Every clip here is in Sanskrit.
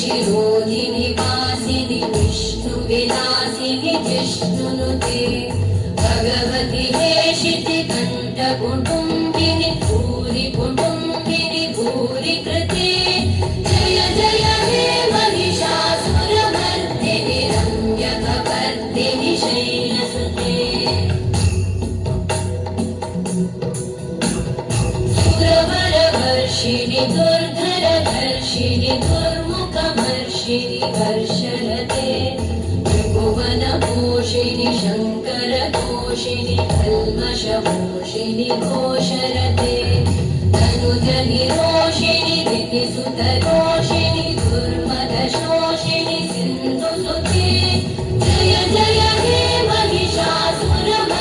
शिरोधिनि वासिनि विष्णुविलासिनि जिष्णुनुते भगवति हेशिति कण्ठकुटुम्बिनि भूरि कुटुम्बिनि भूरि कृते जय जय हे महिषासुरमर्दिनि रम्यकपर्दिनि शैलसुते सुरवरवर्षिणि दुर्धरधर्षिणि दुर्मुखमर्षिणि हर्षरते त्रिभुवनपोषिणि शङ्करतोषिणि कल्मषमोषिणि घोषरते तनुजनिरोषिणि दितिसुतरोषिणि दुर्मदशोषिणि सिन्धुसुते जय जय हे महिषासुरमर्दिनि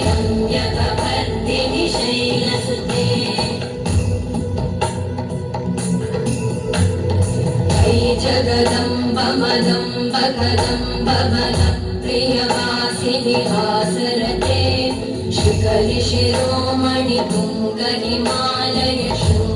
रम्यकपर्दिनि शैलसुते जगदम्ब मदम्ब कदम्ब वद प्रियवासिनि हासरते शिखरि शिरोमणि तुङ्ग हिमालय शृङ्ग